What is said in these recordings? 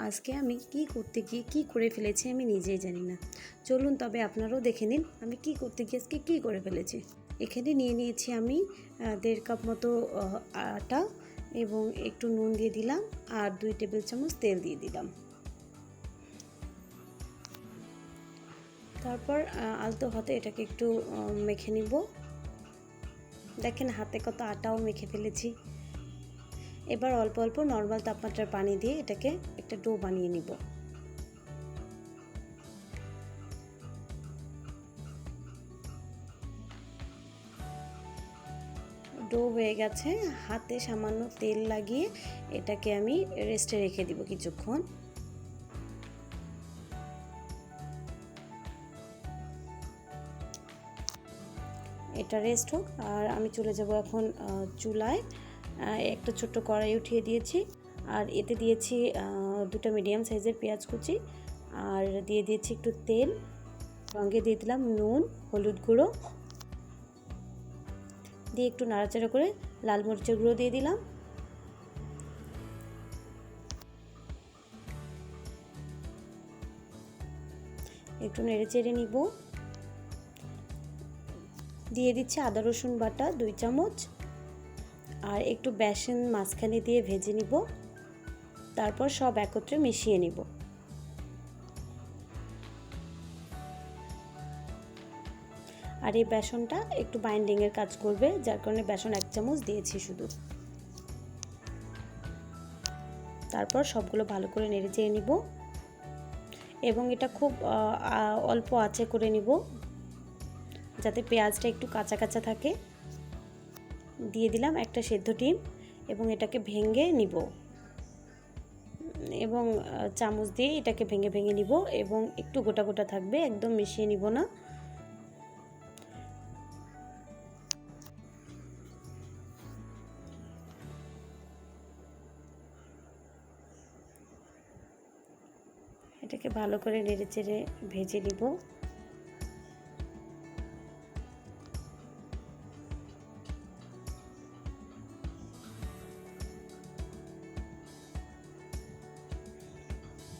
আজকে আমি কি করতে গিয়ে কি করে ফেলেছি আমি নিজেই জানি না। চলুন তবে আপনারাও দেখে নিন আমি কি করতে গিয়ে আজকে কী করে ফেলেছি। এখানে নিয়ে নিয়েছি আমি 1.5 কাপ মতো আটা এবং একটু নুন দিয়ে দিলাম আর 2 টেবিল চামচ তেল দিয়ে দিলাম। তারপর আলতো হাতে এটাকে একটু মেখে নিব। দেখেন হাতে কত আটাও মেখে ফেলেছি। এবার অল্প অল্প নর্মাল তাপমাত্রার পানি দিয়ে এটাকে একটা ডো বানিয়ে নিব। ডো হয়ে গেছে, হাতে সামান্য তেল লাগিয়ে এটাকে আমি রেস্টে রেখে দিব কিছুক্ষণ। এটা রেস্ট হোক আর আমি চলে যাব এখন চুলায়। একটা ছোট্ট কড়াই উঠিয়ে দিয়েছি আর এতে দিয়েছি 2টা মিডিয়াম সাইজের পেঁয়াজ কুচি আর দিয়ে দিয়েছি একটু তেল, সঙ্গে দিয়ে দিলাম নুন, হলুদ গুঁড়ো দিয়ে একটু নাড়াচাড়া করে লাল মরিচের গুঁড়ো দিয়ে দিলাম। একটু নেড়ে চেড়ে নিব। দিয়ে দিচ্ছি আদা রসুন বাটা 2 চামচ আর একটু বেসন মাঝখানে দিয়ে ভেজে নিব। তারপর সব একত্রে মিশিয়ে নিব। আর এই বেসনটা একটু বাইন্ডিংয়ের কাজ করবে, যার কারণে বেসন 1 চামচ দিয়েছি শুধু। তারপর সবগুলো ভালো করে নেড়ে চেড়ে নিব এবং এটা খুব অল্প আঁচে করে নিব যাতে পেঁয়াজটা একটু কাঁচা কাঁচা থাকে। দিয়ে দিলাম একটা সেদ্ধ ডিম এবং এটাকে ভেঙে নিব এবং চামচ দিয়ে এটাকে ভেঙে ভেঙে নিব এবং একটু গোটা গোটা থাকবে, একদম মিশিয়ে নিব না। এটাকে ভালো করে নেড়ে চেড়ে ভেজে নিব।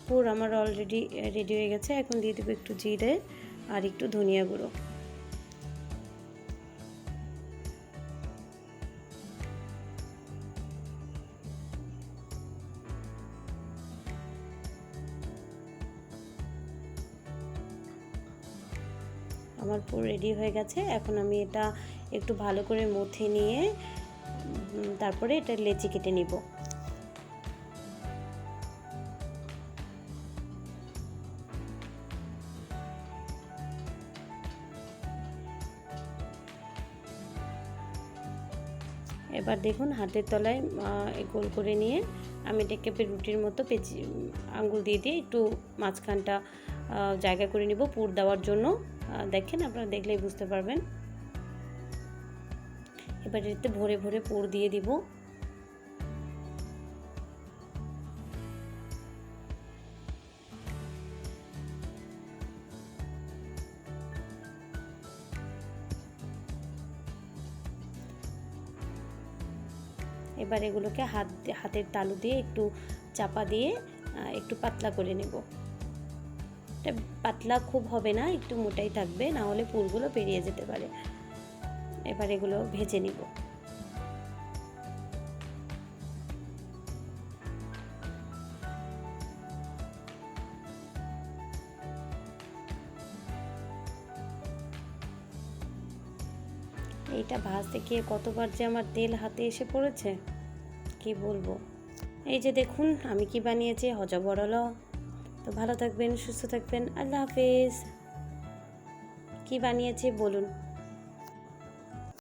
পুর আমার অলরেডি রেডি হয়ে গেছে। এখন দিয়ে দেবো একটু জিরে আর একটু ধনিয়া গুঁড়ো। আমার পুর রেডি হয়ে গেছে। এখন আমি এটা একটু ভালো করে মথে নিয়ে তারপরে এটা লেচি কেটে নিব। এবার দেখুন হাতের তলায় গোল করে নিয়ে আমি এটাকে রুটির মতো আঙ্গুল দিয়ে দিয়ে একটু মাঝখানটা জায়গা করে নিব পুর দেওয়ার জন্য। দেখেন আপনারা দেখলেই বুঝতে পারবেন। এবার এতে ভরে ভরে পুর দিয়ে দিব। এবার এগুলোকে হাতের তালু দিয়ে একটু চাপা দিয়ে একটু পাতলা করে নেব। এটা পাতলা খুব হবে না, একটু মোটাই থাকবে, না হলে পুরগুলো বেরিয়ে যেতে পারে। এবার এগুলো ভেজে নিব। এইটা ভাজতে গিয়ে কতবার যে আমার তেল হাতে এসে পড়েছে কি বলবো। এই যে দেখুন আমি কি বানিয়েছি, হজবরল। তো ভালো থাকবেন, সুস্থ থাকবেন, আল্লাহ হাফেজ। কি বানিয়েছি বলুন।